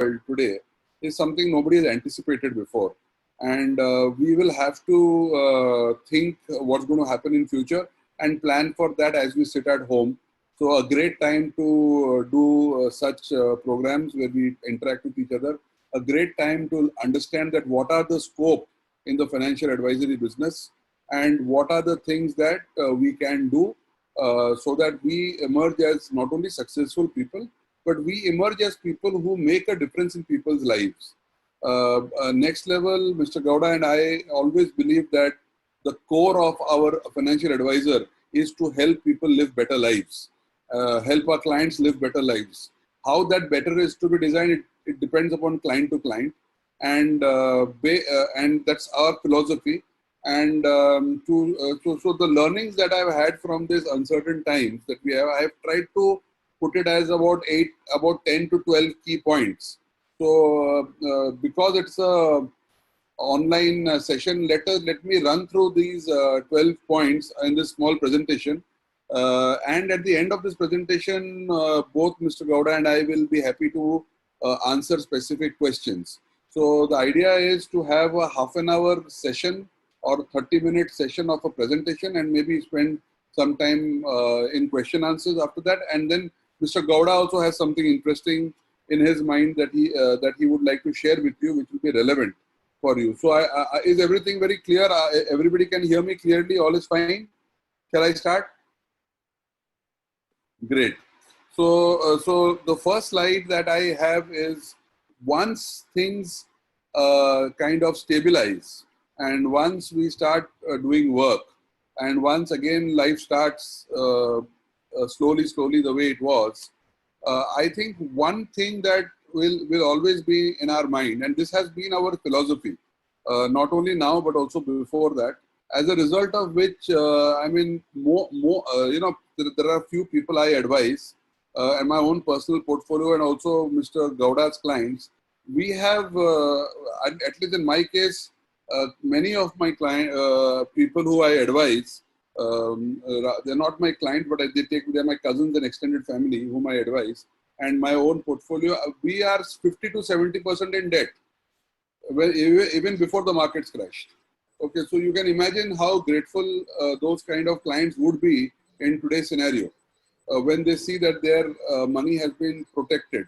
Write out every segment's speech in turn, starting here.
world today is something nobody has anticipated before. And we will have to think what's going to happen in future and plan for that as we sit at home. So a great time to do such programs where we interact with each other. A great time to understand that what are the scope in the financial advisory business and what are the things that we can do so that we emerge as not only successful people, but we emerge as people who make a difference in people's lives. Next level, Mr. Gowda and I always believe that the core of our financial advisor is to help people live better lives, help our clients live better lives. How that better is to be designed, it depends upon client to client, and that's our philosophy. And so the learnings that I've had from these uncertain times that we have, I've tried to put it as about 10 to 12 key points. So because it's a online session, let me run through these 12 points in this small presentation. And at the end of this presentation, both Mr. Gowda and I will be happy to answer specific questions. So the idea is to have a half an hour session or 30-minute session of a presentation, and maybe spend some time in question answers after that. And then Mr. Gowda also has something interesting in his mind that he would like to share with you, which will be relevant for you. So is everything very clear? Everybody can hear me clearly? All is fine? Shall I start? Great. So the first slide that I have is, once things kind of stabilize, and once we start doing work, and once again life starts slowly the way it was, I think one thing that will always be in our mind, and this has been our philosophy, not only now but also before that, as a result of which, I mean, there are a few people I advise, and my own personal portfolio, and also Mr. Gowda's clients. We have, at least in my case, many of my people who I advise, they're not my client, but they're my cousins and extended family whom I advise, and my own portfolio. We are 50 to 70% in debt, well, even before the markets crashed. Okay, so you can imagine how grateful those kind of clients would be in today's scenario when they see that their money has been protected.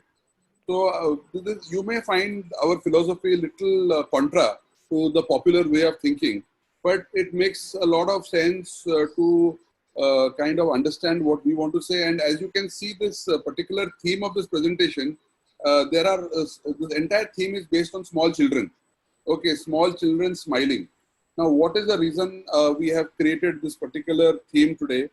So you may find our philosophy a little contra to the popular way of thinking, but it makes a lot of sense to kind of understand what we want to say. And as you can see, this particular theme of this presentation, this entire theme is based on small children. Okay, small children smiling. Now, what is the reason we have created this particular theme today?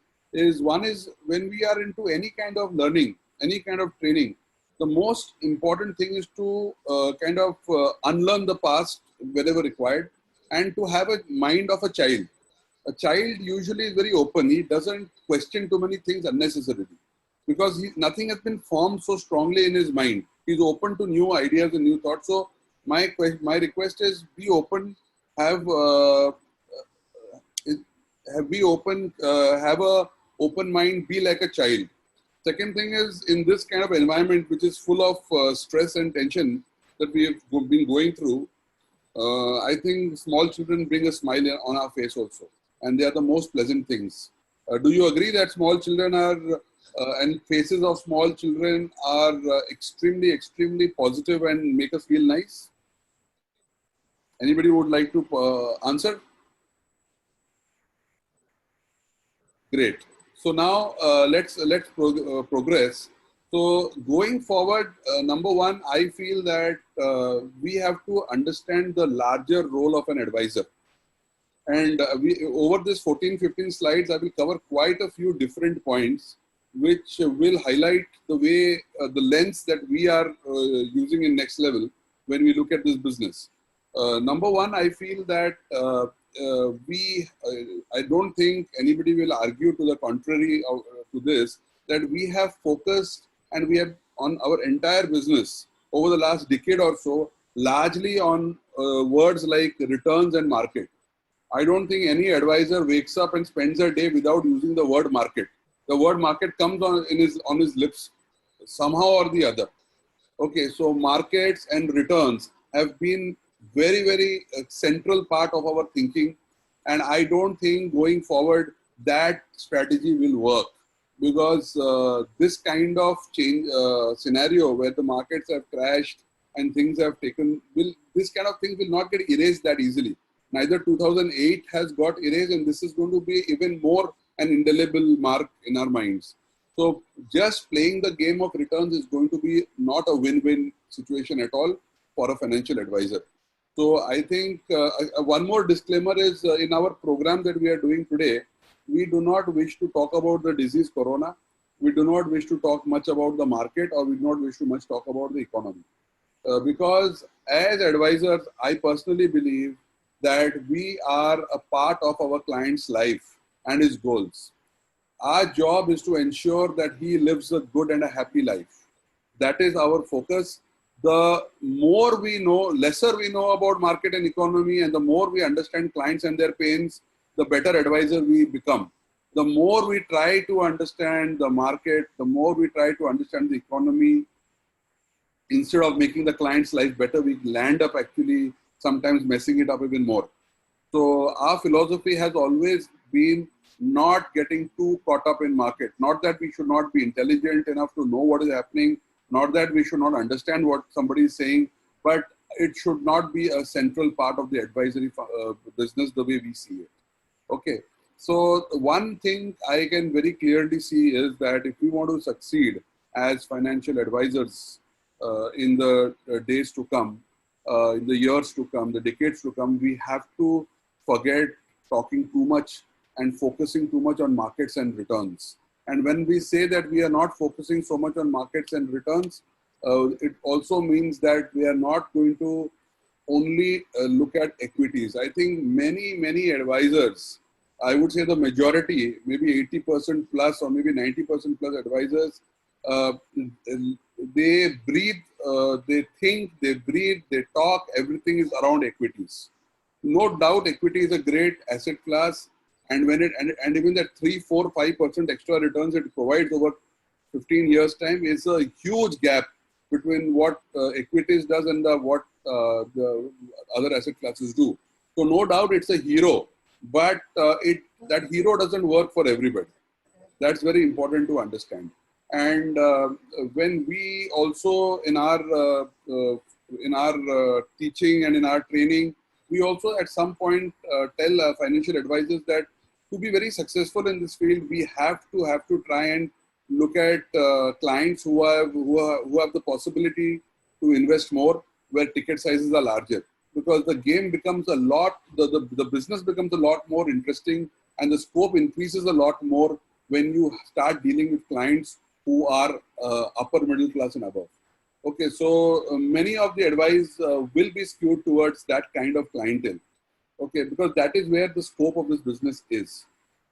One is when we are into any kind of learning, any kind of training, the most important thing is to kind of unlearn the past wherever required, and to have a mind of a child. A child usually is very open. He doesn't question too many things unnecessarily, because nothing has been formed so strongly in his mind. He's open to new ideas and new thoughts. So my request is, be open, have a open mind, be like a child. Second thing is, in this kind of environment, which is full of stress and tension that we have been going through, I think small children bring a smile on our face also, and they are the most pleasant things. Do you agree that small children are, and faces of small children are extremely positive and make us feel nice? Anybody would like to answer? Great. So now let's progress. So going forward, number one, I feel that we have to understand the larger role of an advisor. And over this 14-15 slides, I will cover quite a few different points, which will highlight the way, the lens that we are using in Next Level when we look at this business. Number one, I feel that I don't think anybody will argue to the contrary to this, that we have focused and we have on our entire business over the last decade or so, largely on words like returns and market. I don't think any advisor wakes up and spends a day without using the word market. The word market comes on his lips somehow or the other. Okay, so markets and returns have been very, very central part of our thinking. And I don't think going forward that strategy will work, because this kind of change scenario where the markets have crashed and things have taken, this kind of thing will not get erased that easily. Neither 2008 has got erased, and this is going to be even more an indelible mark in our minds. So just playing the game of returns is going to be not a win-win situation at all for a financial advisor. So I think one more disclaimer is in our program that we are doing today, we do not wish to talk about the disease corona. We do not wish to talk much about the market, or we do not wish to much talk about the economy. Because as advisors, I personally believe that we are a part of our client's life and his goals. Our job is to ensure that he lives a good and a happy life. That is our focus. The more we know, lesser we know about market and economy, and the more we understand clients and their pains, the better advisor we become. The more we try to understand the market, the more we try to understand the economy, instead of making the client's life better, we land up actually sometimes messing it up even more. So our philosophy has always been not getting too caught up in market. Not that we should not be intelligent enough to know what is happening, not that we should not understand what somebody is saying, but it should not be a central part of the advisory business the way we see it. Okay. So one thing I can very clearly see is that if we want to succeed as financial advisors in the days to come, in the years to come, the decades to come, we have to forget talking too much and focusing too much on markets and returns. And when we say that we are not focusing so much on markets and returns, it also means that we are not going to only look at equities. I think many advisors, I would say the majority, maybe 80% plus or maybe 90% plus advisors, they breathe, they think, they breathe, they talk, everything is around equities. No doubt equity is a great asset class, and when it and even that 3, 4, 5% extra returns it provides over 15 years time is a huge gap between what equities does and what the other asset classes do. So no doubt it's a hero, but that hero doesn't work for everybody. That's very important to understand. And when we also in our teaching and in our training, we also at some point tell financial advisors that to be very successful in this field, we have to try and look at clients who have the possibility to invest more, where ticket sizes are larger, because the game becomes a lot, the business becomes a lot more interesting, and the scope increases a lot more when you start dealing with clients who are upper middle class and above. Okay, so many of the advice will be skewed towards that kind of clientele. Okay, because that is where the scope of this business is.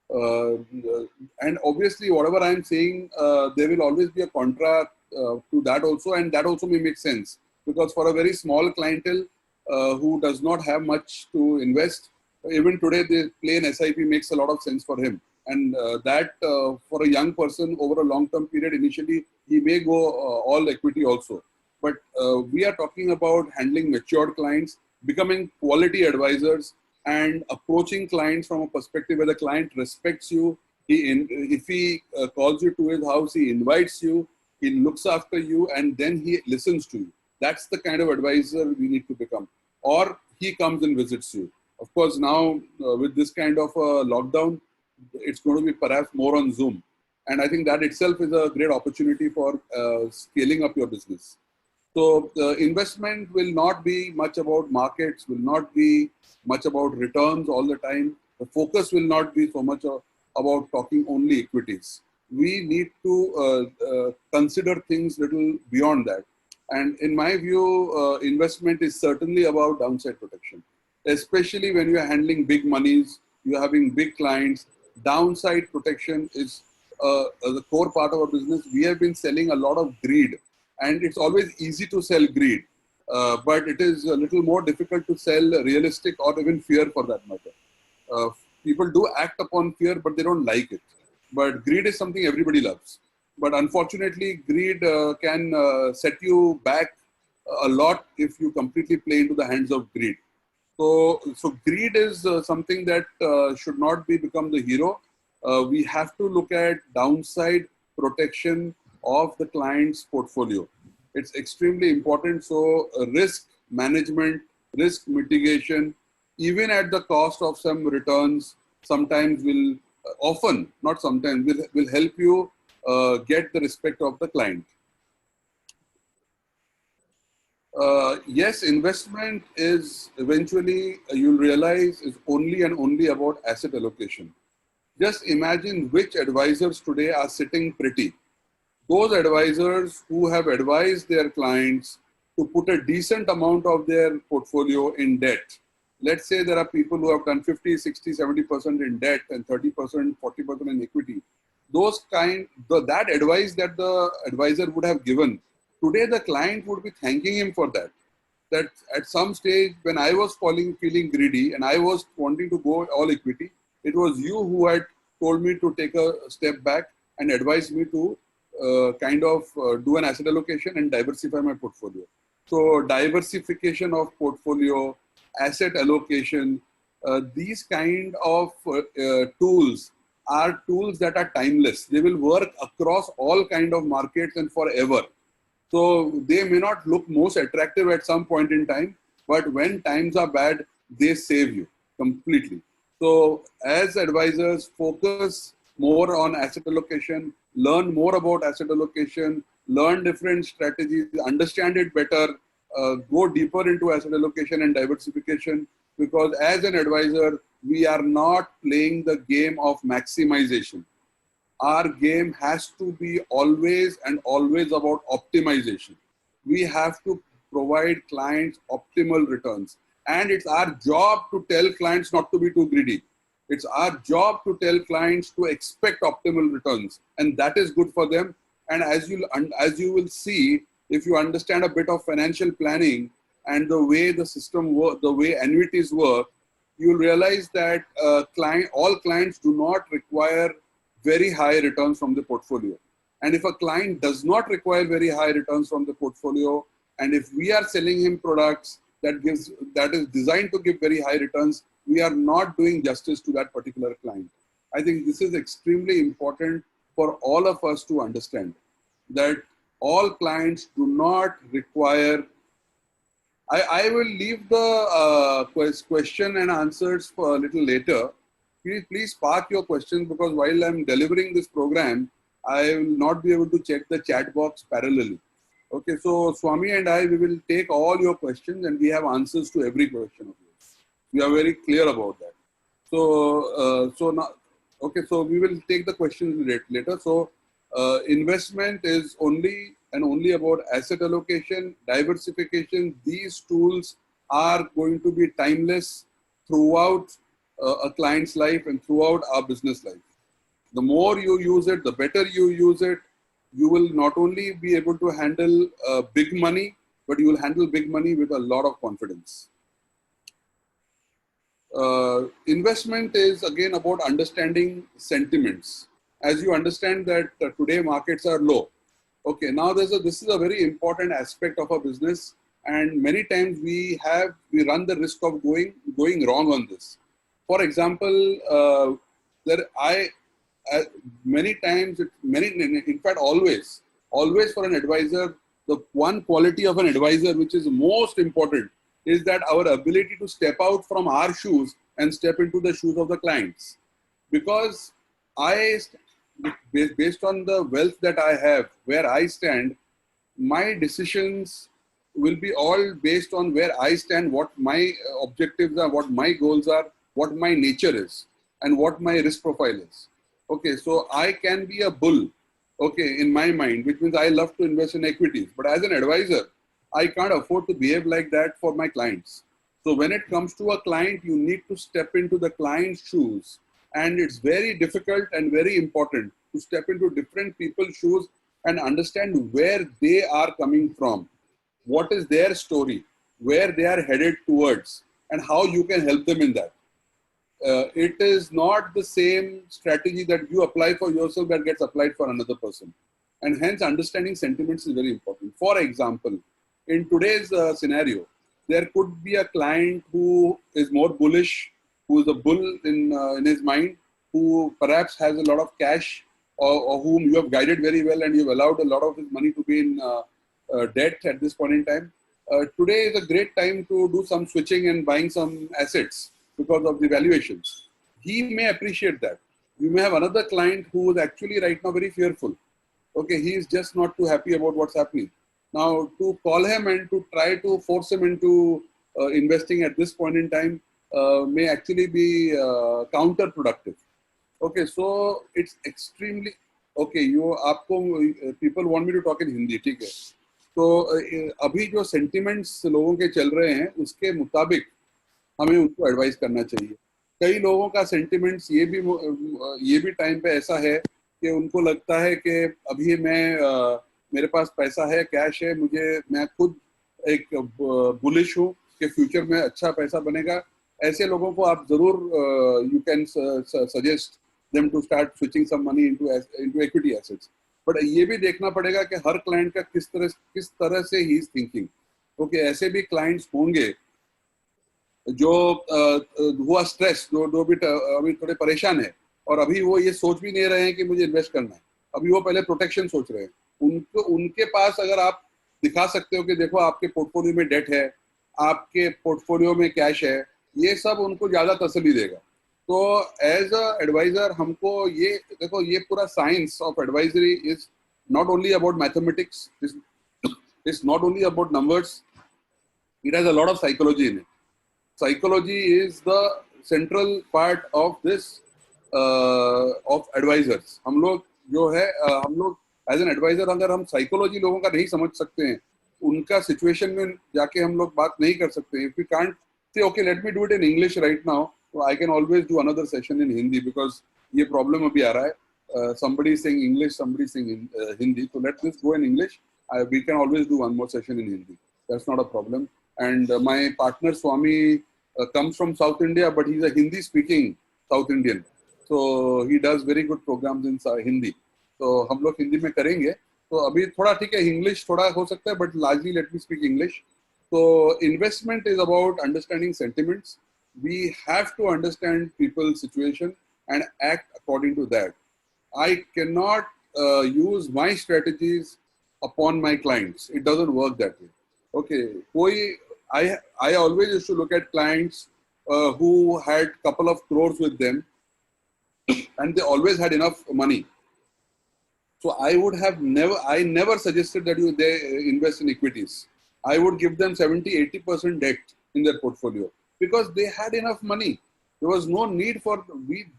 And obviously, whatever I'm saying, there will always be a contra to that also, and that also may make sense, because for a very small clientele who does not have much to invest, even today, the plain SIP makes a lot of sense for him. And that for a young person over a long-term period, initially, he may go all equity also. But we are talking about handling matured clients, becoming quality advisors, and approaching clients from a perspective where the client respects you. If he calls you to his house, he invites you, he looks after you, and then he listens to you. That's the kind of advisor we need to become. Or he comes and visits you. Of course, now with this kind of lockdown, it's going to be perhaps more on Zoom. And I think that itself is a great opportunity for scaling up your business. So investment will not be much about markets, will not be much about returns all the time. The focus will not be so much about talking only equities. We need to consider things little beyond that. And in my view, investment is certainly about downside protection, especially when you are handling big monies, you're having big clients. Downside protection is the core part of our business. We have been selling a lot of greed, and it's always easy to sell greed, but it is a little more difficult to sell realistic or even fear for that matter. People do act upon fear, but they don't like it. But greed is something everybody loves. But unfortunately, greed can set you back a lot if you completely play into the hands of greed. So greed is something that should not be become the hero. We have to look at downside protection of the client's portfolio. It's extremely important. So risk management, risk mitigation, even at the cost of some returns, sometimes will often, not sometimes, will help you get the respect of the client. Yes, investment is eventually, you'll realize, is only and only about asset allocation. Just imagine which advisors today are sitting pretty. Those advisors who have advised their clients to put a decent amount of their portfolio in debt. Let's say there are people who have done 50, 60, 70% in debt and 30%, 40% in equity. That advice that the advisor would have given, today the client would be thanking him for that. That at some stage when I was feeling greedy and I was wanting to go all equity, it was you who had told me to take a step back and advise me to do an asset allocation and diversify my portfolio. So diversification of portfolio, asset allocation, these kind of tools are tools that are timeless. They will work across all kind of markets and forever. So they may not look most attractive at some point in time, but when times are bad, they save you completely. So as advisors, focus more on asset allocation, learn more about asset allocation, learn different strategies, understand it better, go deeper into asset allocation and diversification, because as an advisor, we are not playing the game of maximization. Our game has to be always and always about optimization. We have to provide clients optimal returns. And it's our job to tell clients not to be too greedy. It's our job to tell clients to expect optimal returns. And that is good for them. And as you will see, if you understand a bit of financial planning and the way the system works, the way annuities work, you'll realize that all clients do not require very high returns from the portfolio. And if a client does not require very high returns from the portfolio, and if we are selling him products that is designed to give very high returns, we are not doing justice to that particular client. I think this is extremely important for all of us to understand, that all clients do not require. I will leave the question and answers for a little later. Please park your questions, because while I'm delivering this program, I will not be able to check the chat box parallelly. Okay, so Swami and I, we will take all your questions and we have answers to every question of yours. We are very clear about that. So we will take the questions later. So investment is only and only about asset allocation, diversification. These tools are going to be timeless throughout a client's life and throughout our business life. The more you use it, the better you use it. You will not only be able to handle big money, but you will handle big money with a lot of confidence. Investment is again about understanding sentiments. As you understand that today markets are low. Okay, now this is a very important aspect of our business, and many times we run the risk of going wrong on this. For example, many times, in fact, always for an advisor, the one quality of an advisor which is most important is that our ability to step out from our shoes and step into the shoes of the clients. Because based on the wealth that I have, where I stand, my decisions will be all based on where I stand, what my objectives are, what my goals are, what my nature is, and what my risk profile is. Okay, so I can be a bull, okay, in my mind, which means I love to invest in equities. But as an advisor, I can't afford to behave like that for my clients. So when it comes to a client, you need to step into the client's shoes. And it's very difficult and very important to step into different people's shoes and understand where they are coming from, what is their story, where they are headed towards, and how you can help them in that. It is not the same strategy that you apply for yourself that gets applied for another person. and hence understanding sentiments is very important. For example, in today's scenario, there could be a client who is more bullish, who is a bull in his mind, who perhaps has a lot of cash, or whom you have guided very well and you've allowed a lot of his money to be in debt at this point in time. Today is a great time to do some switching and buying some assets because of the valuations. He may appreciate that. You may have another client who is actually right now very fearful. Okay, he is just not too happy about what's happening. Now, to call him and to try to force him into investing at this point in time may actually be counterproductive. Okay, so it's extremely okay. People want me to talk in Hindi, ठीक है? तो अभी जो sentiments लोगों के चल रहे हैं, उसके मुताबिक हमें उनको एडवाइस करना चाहिए. कई लोगों का सेंटिमेंट्स ये भी टाइम पे ऐसा है कि उनको लगता है कि अभी मेरे पास पैसा है, कैश है, मैं खुद एक बुलिश हूँ कि फ्यूचर में अच्छा पैसा बनेगा. ऐसे लोगों को आप जरूर you can suggest them to start switching some money into equity assets. But ये भी देखना पड़ेगा कि हर क्लाइंट का किस तरह से ही इज थिंकिंग. ओके, ऐसे भी क्लाइंट्स होंगे जो हुआ स्ट्रेस, जो भी अभी थोड़े परेशान है और अभी वो ये सोच भी नहीं रहे हैं कि मुझे इन्वेस्ट करना है. अभी वो पहले प्रोटेक्शन सोच रहे हैं. उनके पास अगर आप दिखा सकते हो कि देखो आपके पोर्टफोलियो में डेट है, आपके पोर्टफोलियो में कैश है, ये सब उनको ज्यादा तसल्ली देगा. तो एज अ एडवाइजर हमको ये देखो, ये पूरा science of advisory is not only about mathematics, it's not only about numbers, it has a lot of psychology in it. Psychology is the central part of this of advisors. हम लोग as an adviser अगर हम psychology लोगों का नहीं समझ सकते हैं, उनका सिचुएशन में जाके हम लोग बात नहीं कर सकते. If we can't say okay let me do it in English right now, तो I can always do another session in Hindi, because ये प्रॉब्लम अभी आ रहा है. somebody is saying English, somebody is saying Hindi, so let this go in English. We can always do one more session in Hindi. That's not a problem. And my partner Swami comes from South India, but he's a Hindi-speaking South Indian. So he does very good programs in Hindi. So हम लोग हिंदी में करेंगे. तो अभी थोड़ा ठीक है, English थोड़ा हो सकता है, but largely let me speak English. So investment is about understanding sentiments. We have to understand people's situation and act according to that. I cannot use my strategies upon my clients. It doesn't work that way. Okay, I always used to look at clients who had couple of crores with them, and they always had enough money. So I never suggested that they invest in equities. I would give them 70-80% debt in their portfolio because they had enough money. There was no need for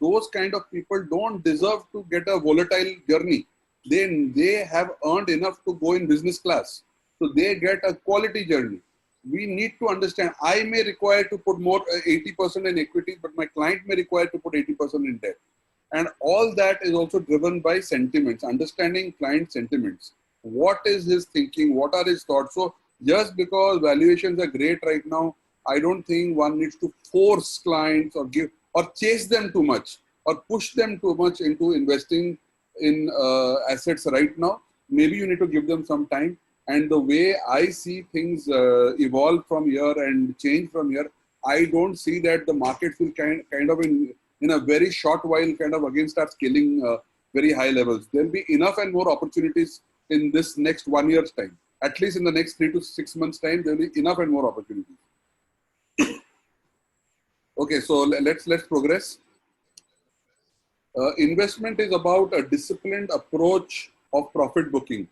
those kind of people don't deserve to get a volatile journey. They have earned enough to go in business class, so they get a quality journey. We need to understand. I may require to put more 80% in equity, but my client may require to put 80% in debt. And all that is also driven by sentiments, understanding client sentiments. What is his thinking? What are his thoughts? So just because valuations are great right now, I don't think one needs to force clients or chase them too much or push them too much into investing in assets right now. Maybe you need to give them some time. And the way I see things evolve from here and change from here, I don't see that the markets will kind of in a very short while kind of again start scaling very high levels. There'll be enough and more opportunities in this next 1 year's time. At least in the next 3 to 6 months' time, there'll be enough and more opportunities. Okay, so let's progress. Investment is about a disciplined approach of profit booking.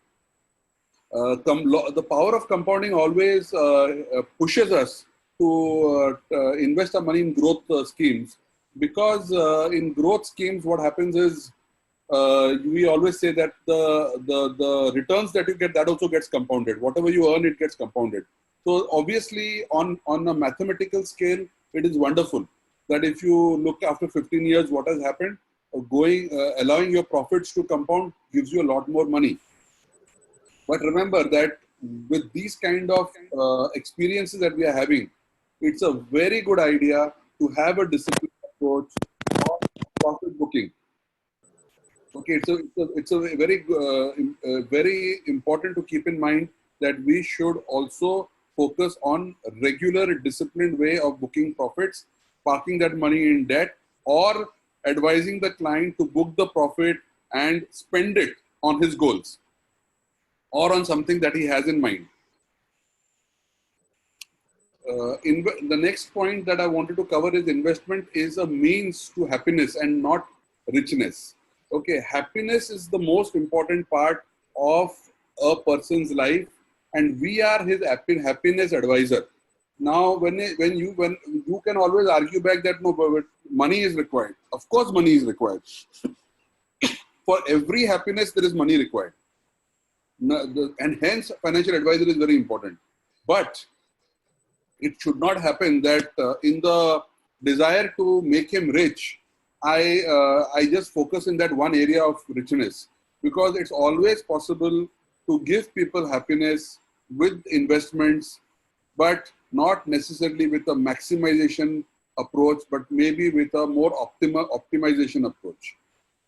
The power of compounding always pushes us to invest our money in growth schemes, because in growth schemes what happens is we always say that the returns that you get, that also gets compounded. Whatever you earn, it gets compounded. So obviously on a mathematical scale, it is wonderful that if you look after 15 years what has happened, allowing your profits to compound gives you a lot more money. But remember that with these kind of experiences that we are having, it's a very good idea to have a disciplined approach of profit booking. Okay, it's a very important to keep in mind that we should also focus on regular disciplined way of booking profits, parking that money in debt, or advising the client to book the profit and spend it on his goals or on something that he has in mind. The next point that I wanted to cover is investment is a means to happiness and not richness. Okay, happiness is the most important part of a person's life, and we are his happiness advisor. Now, when you can always argue back that no, but money is required. Of course, money is required. For every happiness, there is money required, and hence financial advisor is very important. But it should not happen that in the desire to make him rich, I just focus in that one area of richness, because it's always possible to give people happiness with investments, but not necessarily with a maximization approach, but maybe with a more optimization approach.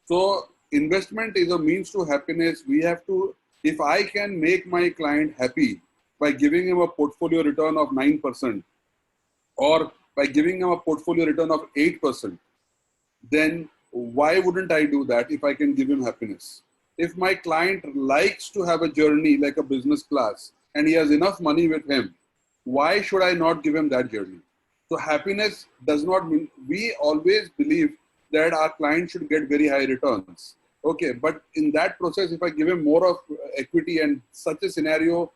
So investment is a means to happiness. We have to, if I can make my client happy by giving him a portfolio return of 9%, or by giving him a portfolio return of 8%, then why wouldn't I do that if I can give him happiness? If my client likes to have a journey like a business class and he has enough money with him, why should I not give him that journey? So happiness does not mean, we always believe that our client should get very high returns. Okay, but in that process, if I give him more of equity, and such a scenario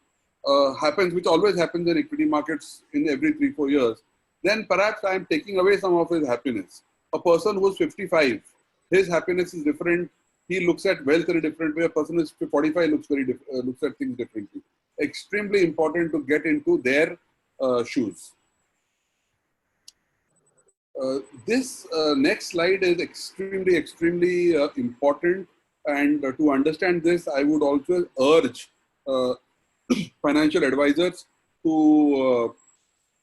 happens, which always happens in equity markets in every 3-4 years, then perhaps I am taking away some of his happiness. A person who's 55, his happiness is different. He looks at wealth in a different way. A person who's 45 looks at things differently. Extremely important to get into their shoes. This next slide is extremely important, and to understand this, I would also urge financial advisors to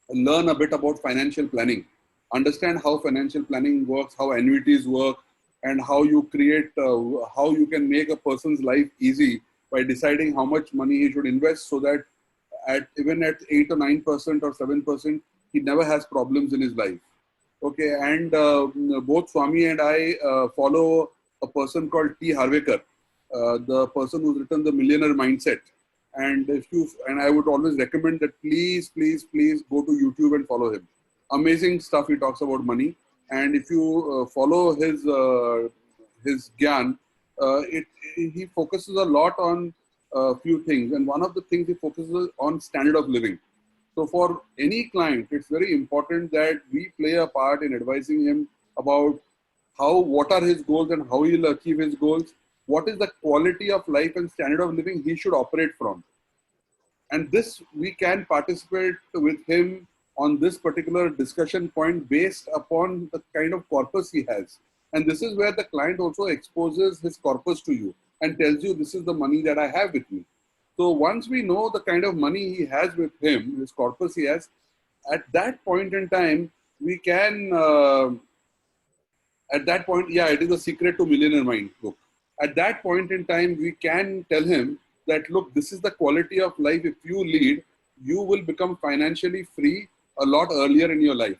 learn a bit about financial planning, understand how financial planning works, how annuities work, and how you create, how you can make a person's life easy by deciding how much money he should invest, so that even at 8 or 9% or 7%, he never has problems in his life. Okay, and both Swami and I follow a person called T. Harvekar, the person who's written The Millionaire Mindset. And I would always recommend that please go to YouTube and follow him. Amazing stuff he talks about money. And if you follow his gyan, he focuses a lot on a few things. And one of the things he focuses on standard of living. So for any client, it's very important that we play a part in advising him about what are his goals and how he'll achieve his goals. What is the quality of life and standard of living he should operate from? And this, we can participate with him on this particular discussion point based upon the kind of corpus he has. And this is where the client also exposes his corpus to you and tells you, this is the money that I have with me. So once we know the kind of money he has with him, his corpus he has, at that point in time, we can, at that point, yeah, it is a Secret to Millionaire Mind book. At that point in time, we can tell him that, look, this is the quality of life. If you lead, you will become financially free a lot earlier in your life.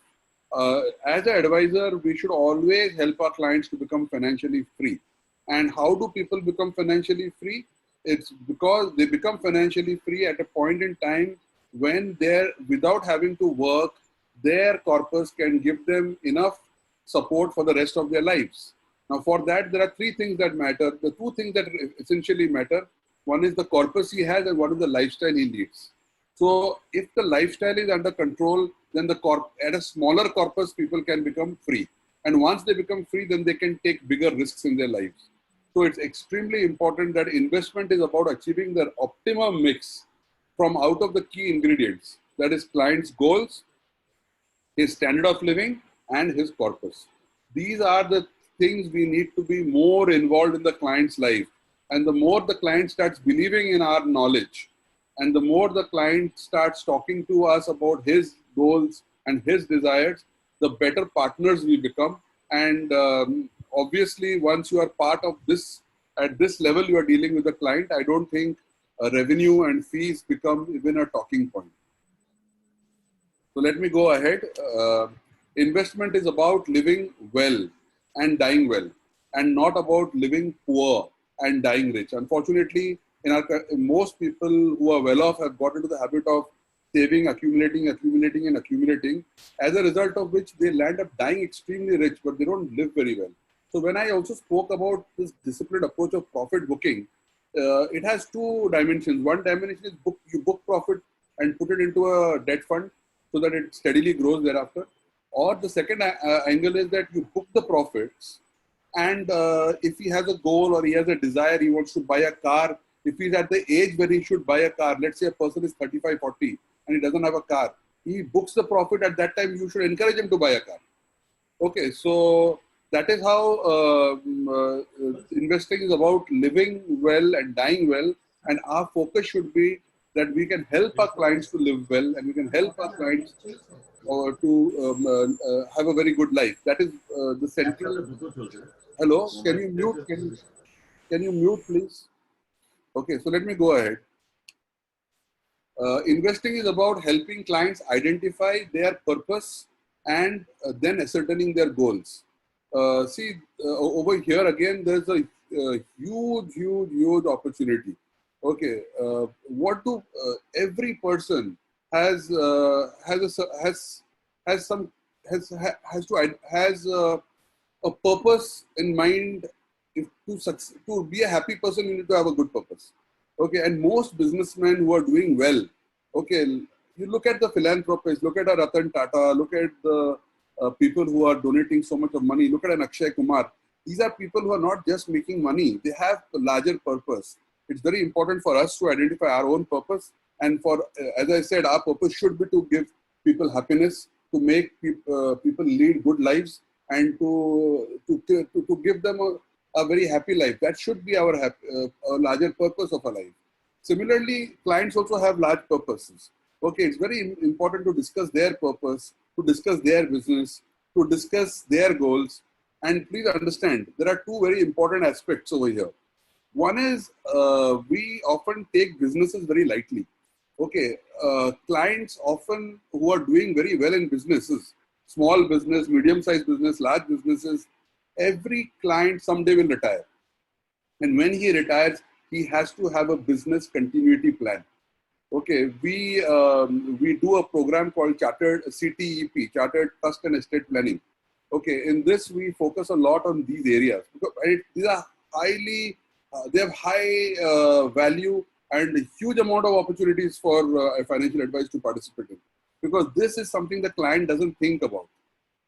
As an advisor, we should always help our clients to become financially free. And how do people become financially free? It's because they become financially free at a point in time when they're, without having to work, their corpus can give them enough support for the rest of their lives. Now, for that, there are three things that matter. The two things that essentially matter, one is the corpus he has and one is the lifestyle he leads. So if the lifestyle is under control, then at a smaller corpus, people can become free. And once they become free, then they can take bigger risks in their lives. So it's extremely important that investment is about achieving the optimum mix from out of the key ingredients. That is client's goals, his standard of living, and his corpus. These are the things we need to be more involved in the client's life. And the more the client starts believing in our knowledge, and the more the client starts talking to us about his goals and his desires, the better partners we become. And obviously, once you are part of this, at this level, you are dealing with the client. I don't think revenue and fees become even a talking point. So let me go ahead. Investment is about living well and dying well, and not about living poor and dying rich. Unfortunately, most people who are well off have got into the habit of saving, accumulating, as a result of which they land up dying extremely rich, but they don't live very well. So when I also spoke about this disciplined approach of profit booking, it has two dimensions. One dimension is you book profit and put it into a debt fund so that it steadily grows thereafter. Or the second angle is that you book the profits, and if he has a goal or he has a desire, he wants to buy a car. If he's at the age where he should buy a car, let's say a person is 35, 40 and he doesn't have a car, he books the profit at that time, you should encourage him to buy a car. Okay, so that is how investing is about living well and dying well. And our focus should be that we can help our clients to live well, and we can help our clients to have a very good life. That is the central. Hello, can you mute? Can you mute, please? Okay, so let me go ahead. Investing is about helping clients identify their purpose and then ascertaining their goals. Over here again, there's a huge opportunity. Okay, every person has a purpose in mind. If to be a happy person, you need to have a good purpose. Okay, and most businessmen who are doing well, okay, you look at the philanthropists, look at a Ratan Tata, look at the people who are donating so much of money, look at an Akshay Kumar. These are people who are not just making money, they have a larger purpose. It's very important for us to identify our own purpose. And for, as I said, our purpose should be to give people happiness, to make people lead good lives, and to give them a very happy life. That should be our larger purpose of our life. Similarly, clients also have large purposes. Okay, it's very important to discuss their purpose, to discuss their business, to discuss their goals. And please understand, there are two very important aspects over here. One is we often take businesses very lightly. Okay, clients often who are doing very well in businesses, small business, medium-sized business, large businesses, every client someday will retire. And when he retires, he has to have a business continuity plan. Okay, we do a program called CTEP, Chartered Trust and Estate Planning. Okay, in this we focus a lot on these areas because these are highly, they have high value and a huge amount of opportunities for a financial advice to participate in, because this is something the client doesn't think about.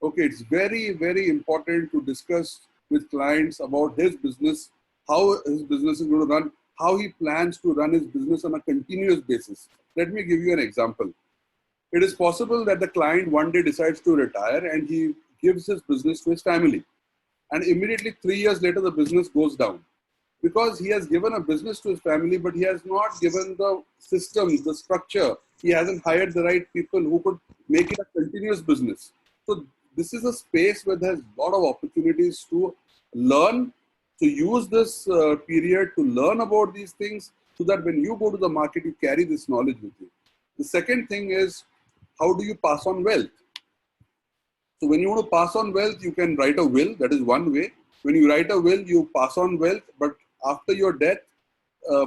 Okay, it's very important to discuss with clients about his business, how his business is going to run, how he plans to run his business on a continuous basis. Let me give you an example. It is possible that the client one day decides to retire and he gives his business to his family. And immediately 3 years later, the business goes down. Because he has given a business to his family, but he has not given the systems, the structure. He hasn't hired the right people who could make it a continuous business. So this is a space where there's a lot of opportunities to learn, to use this period to learn about these things so that when you go to the market, you carry this knowledge with you. The second thing is, how do you pass on wealth? So when you want to pass on wealth, you can write a will. That is one way. When you write a will, you pass on wealth, but after your death,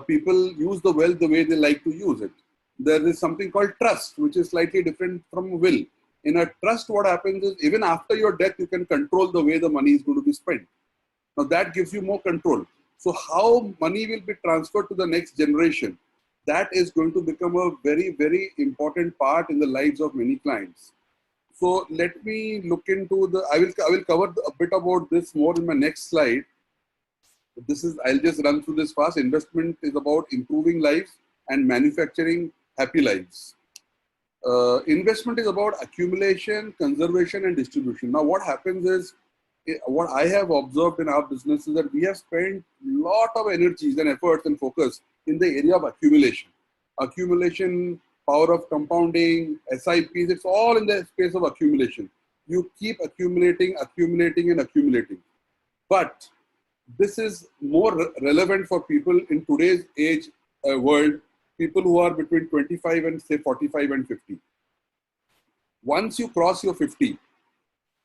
people use the wealth the way they like to use it. There is something called trust, which is slightly different from a will. In a trust, what happens is even after your death, you can control the way the money is going to be spent. Now that gives you more control. So how money will be transferred to the next generation, that is going to become a very important part in the lives of many clients. So let me look into I will cover a bit about this more in my next slide. I'll just run through this fast. Investment is about improving lives and manufacturing happy lives. Investment is about accumulation, conservation, and distribution. Now, what happens is, what I have observed in our business is that we have spent a lot of energies and efforts and focus in the area of accumulation. Accumulation, power of compounding, SIPs, it's all in the space of accumulation. You keep accumulating, and accumulating. But this is more relevant for people in today's age world, people who are between 25 and say 45 and 50. Once you cross your 50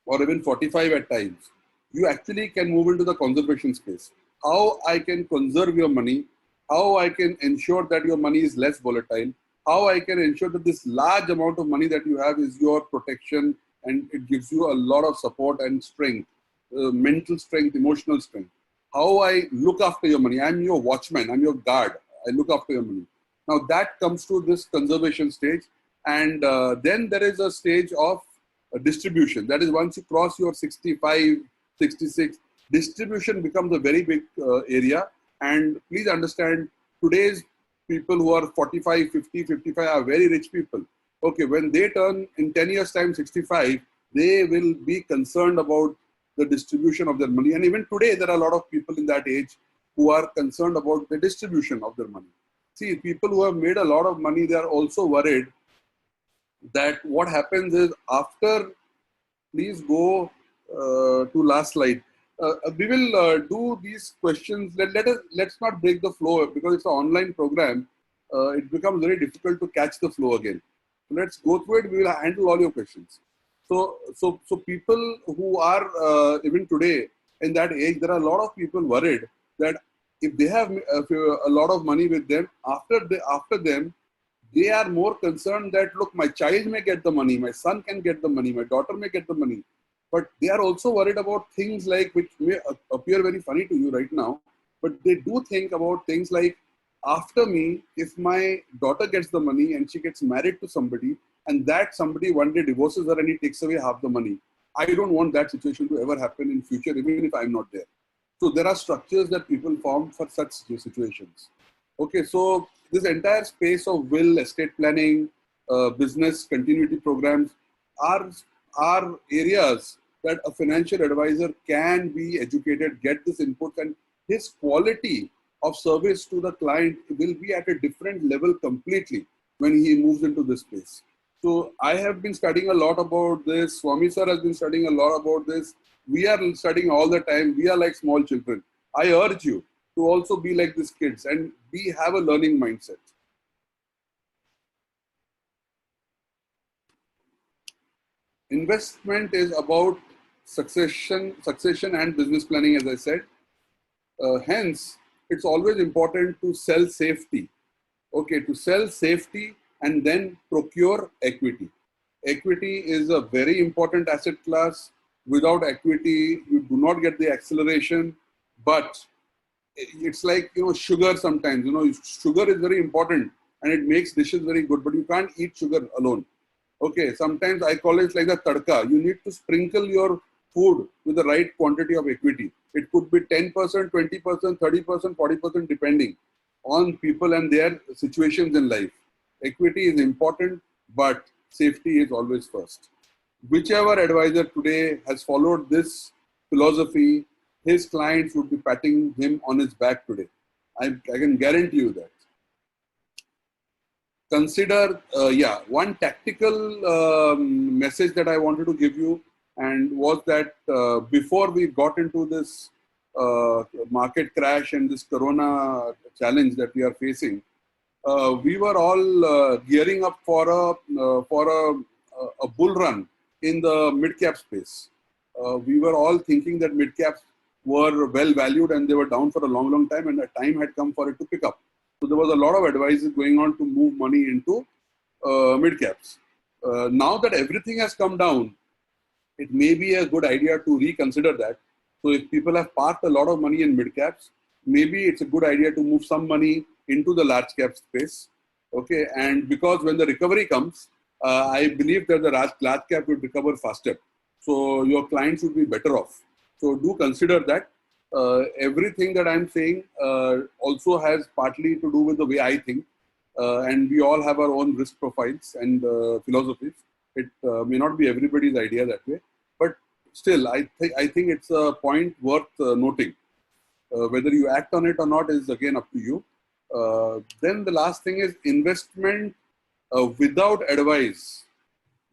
or even 45 at times, you actually can move into the conservation space. How I can conserve your money, how I can ensure that your money is less volatile, how I can ensure that this large amount of money that you have is your protection and it gives you a lot of support and strength, mental strength, emotional strength. How I look after your money. I'm your watchman, I'm your guard. I look after your money. Now that comes to this conservation stage. And then there is a stage of distribution. That is once you cross your 65, 66, distribution becomes a very big area. And please understand, today's people who are 45, 50, 55 are very rich people. Okay, when they turn in 10 years time 65, they will be concerned about the distribution of their money. And even today, there are a lot of people in that age who are concerned about the distribution of their money. See, people who have made a lot of money, they are also worried that what happens is after, please go to last slide. We will do these questions. Let's not break the flow because it's an online program. It becomes very difficult to catch the flow again. So let's go through it. We will handle all your questions. So people who are even today in that age, there are a lot of people worried that if they have a lot of money with them, after them, they are more concerned that, look, my child may get the money, my son can get the money, my daughter may get the money. But they are also worried about things like, which may appear very funny to you right now, but they do think about things like, after me, if my daughter gets the money and she gets married to somebody, and that somebody one day divorces her and he takes away half the money, I don't want that situation to ever happen in future, even if I'm not there. So there are structures that people form for such situations. Okay, so this entire space of will, estate planning, business continuity programs are areas that a financial advisor can be educated, get this input, and his quality of service to the client will be at a different level completely when he moves into this space. So I have been studying a lot about this. Swami sir has been studying a lot about this. We are studying all the time. We are like small children. I urge you to also be like these kids and have a learning mindset. Investment is about succession and business planning, as I said. Hence, it's always important to sell safety. Okay, to sell safety and then procure equity. Equity is a very important asset class. Without equity, you do not get the acceleration. But it's like, sugar sometimes. Sugar is very important and it makes dishes very good, but you can't eat sugar alone. Okay, sometimes I call it like the tadka. You need to sprinkle your food with the right quantity of equity. It could be 10%, 20%, 30%, 40%, depending on people and their situations in life. Equity is important, but safety is always first. Whichever advisor today has followed this philosophy, his clients would be patting him on his back today. I can guarantee you that. Consider, one tactical message that I wanted to give you, and was that before we got into this market crash and this corona challenge that we are facing, we were all gearing up for a bull run in the mid-cap space. We were all thinking that mid-caps were well valued and they were down for a long, long time, and a time had come for it to pick up. So there was a lot of advice going on to move money into mid-caps. Now that everything has come down, it may be a good idea to reconsider that. So if people have parked a lot of money in mid-caps, maybe it's a good idea to move some money into the large-cap space. Okay, and because when the recovery comes, I believe that the large cap will recover faster. So your clients would be better off. So do consider that. Everything that I'm saying also has partly to do with the way I think. And we all have our own risk profiles and philosophies. It may not be everybody's idea that way. But still, I think it's a point worth noting. Whether you act on it or not is again up to you. Then the last thing is investment without advice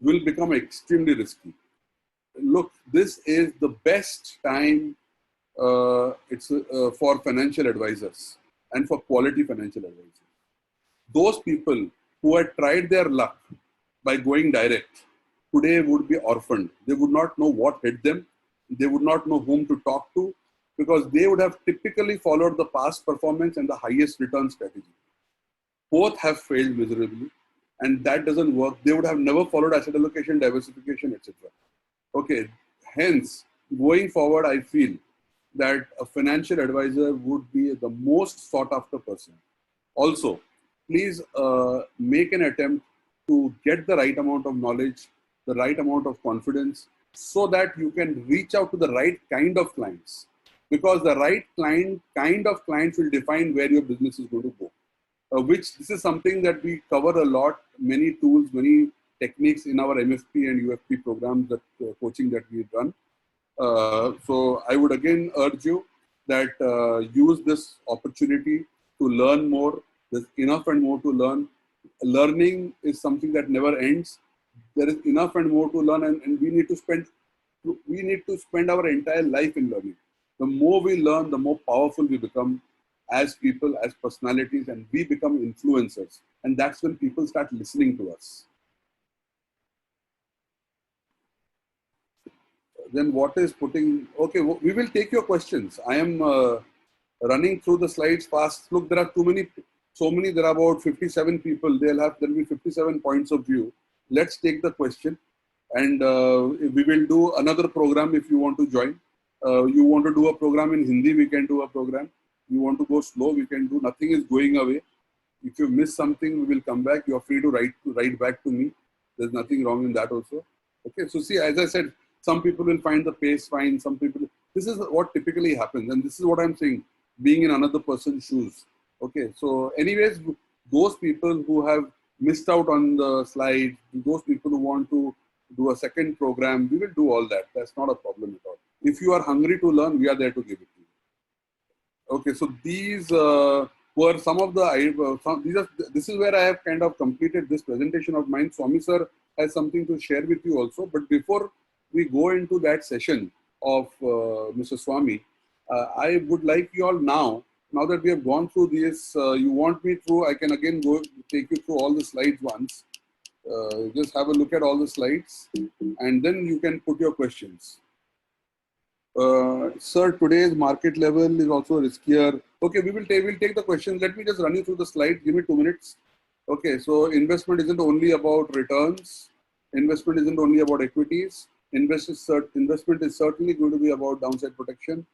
will become extremely risky. Look, this is the best time it's for financial advisors and for quality financial advisors. Those people who had tried their luck by going direct today would be orphaned. They would not know what hit them. They would not know whom to talk to because they would have typically followed the past performance and the highest return strategy. Both have failed miserably, and that doesn't work. They would have never followed asset allocation, diversification, etc. Okay, hence, going forward, I feel that a financial advisor would be the most sought after person. Also, please make an attempt to get the right amount of knowledge, the right amount of confidence, so that you can reach out to the right kind of clients. Because the right kind of clients will define where your business is going to go. Which this is something that we cover a lot, many tools, many techniques in our MFP and UFP programs, that coaching that we run. So I would again urge you that use this opportunity to learn more. There's enough and more to learn. Learning is something that never ends. There is enough and more to learn, and we need to spend our entire life in learning. The more we learn, the more powerful we become as people, as personalities, and we become influencers. And that's when people start listening to us. Then what is putting, okay, we will take your questions. I am running through the slides fast. Look, there are there are about 57 people. There'll be 57 points of view. Let's take the question. And we will do another program if you want to join. You want to do a program in Hindi, we can do a program. You want to go slow, we can do. Nothing is going away. If you miss something, we will come back. You are free to write back to me. There's nothing wrong in that also. Okay, so see, as I said, some people will find the pace fine. Some people, this is what typically happens. And this is what I'm saying, being in another person's shoes. Okay, so anyways, those people who have missed out on the slide, those people who want to do a second program, we will do all that. That's not a problem at all. If you are hungry to learn, we are there to give it to you. Okay, so these were some of the, this is where I have kind of completed this presentation of mine. Swami sir has something to share with you also. But before we go into that session of Mr. Swami, I would like you all now that we have gone through this, you want me through, I can again take you through all the slides once. Just have a look at all the slides and then you can put your questions. Sir, today's market level is also riskier. Okay, we'll take the questions. Let me just run you through the slides. Give me 2 minutes. Okay, so investment isn't only about returns. Investment isn't only about equities. Investment is certainly going to be about downside protection.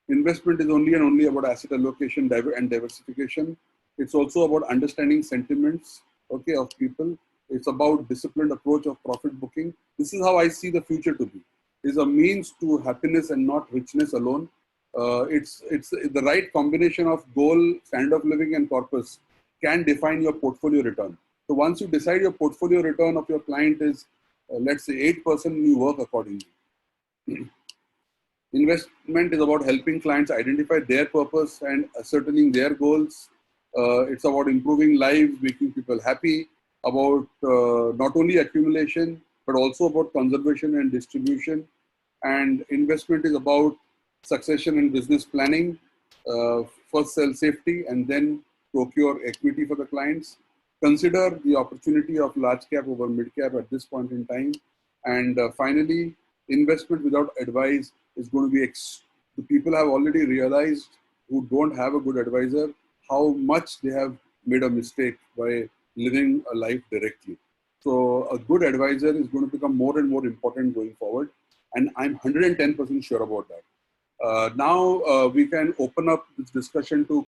Investment is only and only about asset allocation and diversification. It's also about understanding sentiments, okay, of people. It's about disciplined approach of profit booking. This is how I see the future to be. Is a means to happiness and not richness alone. It's the right combination of goal, standard of living, and corpus can define your portfolio return. So once you decide your portfolio return of your client is, let's say 8%, you work accordingly. Investment is about helping clients identify their purpose and ascertaining their goals. It's about improving lives, making people happy, about not only accumulation, but also about conservation and distribution. And investment is about succession and business planning, first sell safety and then procure equity for the clients. Consider the opportunity of large cap over mid cap at this point in time. And finally, investment without advice is going to be, the people have already realized who don't have a good advisor, how much they have made a mistake by living a life directly. So a good advisor is going to become more and more important going forward. And I'm 110% sure about that. Now we can open up this discussion to